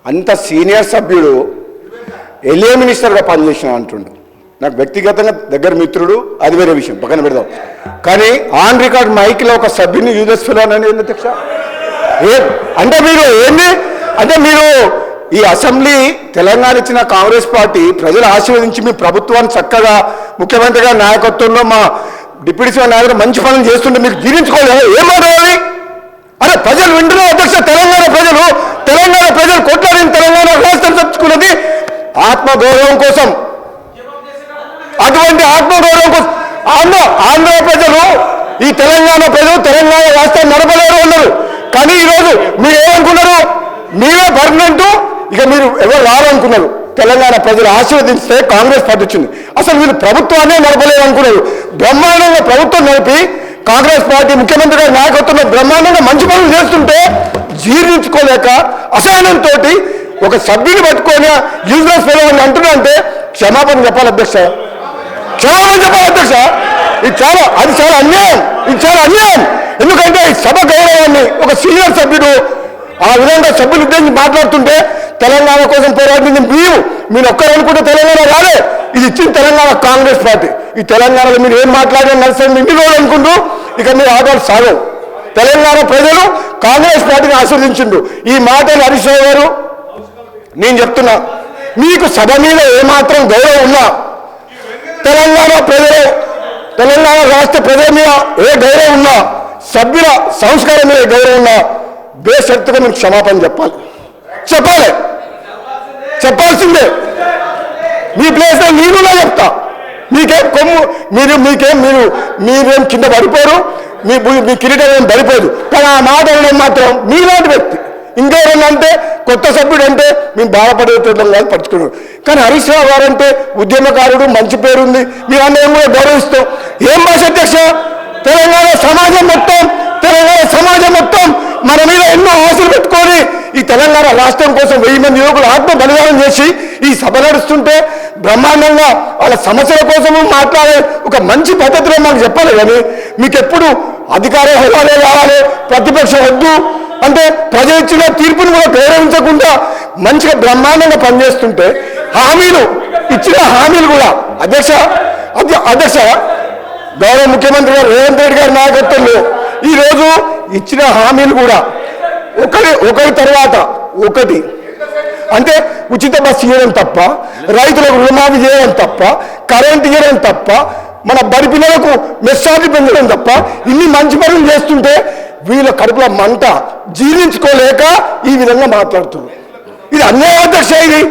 అంత సీనియర్ సభ్యుడు ఎల్ఏ మినిస్టర్గా పనిచేసిన అంటుండు. నాకు వ్యక్తిగతంగా దగ్గర మిత్రుడు, అది వేరే విషయం, పక్కన పెడదాం. కానీ ఆన్ రికార్డ్ మైక్లో ఒక సభ్యుని యూజెస్ ఫెలో అని ఏంది అధ్యక్ష? అంటే మీరు ఏంది అంటే మీరు ఈ అసెంబ్లీ తెలంగాణ ఇచ్చిన కాంగ్రెస్ పార్టీ ప్రజలు ఆశీర్వదించి మీ ప్రభుత్వాన్ని చక్కగా ముఖ్యమంత్రిగా నాయకత్వంలో మా డిప్యూటీ సీఎం నాయకుడు మంచి పనులు చేస్తుంటే మీకు జీర్ణించుకోలేదు. ఏం మాట్లాడాలి? అరే ప్రజలు వింటున్నారు అధ్యక్ష. తెలంగాణ ప్రజలు కొట్లాడిన తెలంగాణ రాష్ట్రం తెచ్చుకున్నది ఆత్మగౌరవం కోసం. అటువంటి ఆత్మగౌరవం కోసం ఆంధ్ర ప్రజలు, ఈ తెలంగాణ ప్రజలు తెలంగాణ రాష్ట్రం నడపలేరు ఉన్నారు. కానీ ఈరోజు మీరు ఏమనుకున్నారు? మీరే పర్మనెంట్, ఇక మీరు ఎవరు రావాలనుకున్నారు. తెలంగాణ ప్రజలు ఆశీర్వదిస్తే కాంగ్రెస్ పార్టీ వచ్చింది. అసలు వీళ్ళు ప్రభుత్వాన్ని నడపలేరు అనుకున్నారు. బ్రహ్మాండంగా ప్రభుత్వం నడిపి కాంగ్రెస్ పార్టీ ముఖ్యమంత్రి గారి నాయకత్వంలో బ్రహ్మాండంగా మంచి పనులు చేస్తుంటే జీర్ణించుకోలేక అసహనంతో ఒక సభ్యుని పట్టుకొని యూజ్లెస్ ఫెలో అని అంటున్నారంటే క్షమాపణ చెప్పాలి అధ్యక్ష, క్షమాపణ చెప్పాలి అధ్యక్ష. ఇది చాలా అన్యాయం. ఎందుకంటే ఈ సభ గౌరవాన్ని ఒక సీనియర్ సభ్యుడు ఆ విధంగా సభ్యులు ఉద్దేశించి మాట్లాడుతుంటే తెలంగాణ కోసం పోరాడింది మీరు ఒక్కరు అనుకుంటే తెలంగాణ రాలే. ఇది ఇచ్చిన తెలంగాణ కాంగ్రెస్ పార్టీ. ఈ తెలంగాణలో మీరు ఏం మాట్లాడినా నడుస్తుంది ఇన్ని రోజులు అనుకుంటూ ఇక మీరు ఆటలు సాగవు. తెలంగాణ ప్రజలు కాంగ్రెస్ పార్టీని ఆశీర్వదించిండు. ఈ మాటలు హరీష్ రావు గారు నేను చెప్తున్నా, మీకు సభ మీద ఏమాత్రం గౌరవం ఉన్నా, తెలంగాణ రాష్ట్ర ప్రజల మీద ఏ గౌరవం ఉన్నా, సభ్యుల సంస్కారం మీద గౌరవం ఉన్నా బేషరతుగా మీకు క్షమాపణ చెప్పాల్సిందే. మీ ప్లేస్లో నేనులా చెప్తా. మీకేం కొమ్ము మీరేం కింద పడిపోరు, మీ కిరీటం ఏం పడిపోదు. కానీ ఆ మాట అనడం మాత్రం మీలాంటి వ్యక్తి. ఇంకెవరన్నా అంటే కొత్త సభ్యుడు అంటే మేము బాధపడేటోళ్ళం కాదు, పట్టుకున్నాడు. కానీ హరీష్ రావు గారు అంటే ఉద్యమకారుడు, మంచి పేరుంది, మీరందరం కూడా గౌరవిస్తాం. ఏం భాష అధ్యక్ష? తెలంగాణ సమాజం మొత్తం మన మీద ఎన్నో ఆశలు పెట్టుకొని ఈ తెలంగాణ రాష్ట్రం కోసం 1000 మంది యువకులు ఆత్మ బలిదానం చేసి ఈ సభ నడుస్తుంటే బ్రహ్మాండంగా వాళ్ళ సమస్యల కోసము మాట్లాడే ఒక మంచి పద్ధతిలో మాకు చెప్పాలి. కానీ మీకు ఎప్పుడు అధికార హోదాలే కావాలి, ప్రతిపక్షం వద్దు అంటే ప్రజలు ఇచ్చిన తీర్పును కూడా గౌరవించకుండా మంచిగా బ్రహ్మాండంగా పనిచేస్తుంటే ఇచ్చిన హామీలు కూడా అధ్యక్ష గౌరవ ముఖ్యమంత్రి గారు రేవంత్ రెడ్డి గారి నాయకత్వంలో ఈరోజు ఇచ్చిన హామీలు కూడా ఒకరి తర్వాత ఒకటి అంటే ఉచిత బస్సు ఇవ్వడం తప్ప, రైతులకు రుణమాఫీ చేయడం తప్ప, కరెంట్ ఇవ్వడం తప్ప, మన బడి పిల్లలకు మెస్సార్లు పెంచడం తప్ప ఇన్ని మంచి పనులు చేస్తుంటే వీళ్ళ కడుపుల మంట జీర్ణించుకోలేక ఈ విధంగా మాట్లాడుతున్నారు. ఇది అన్యాయం అధ్యక్ష. ఇది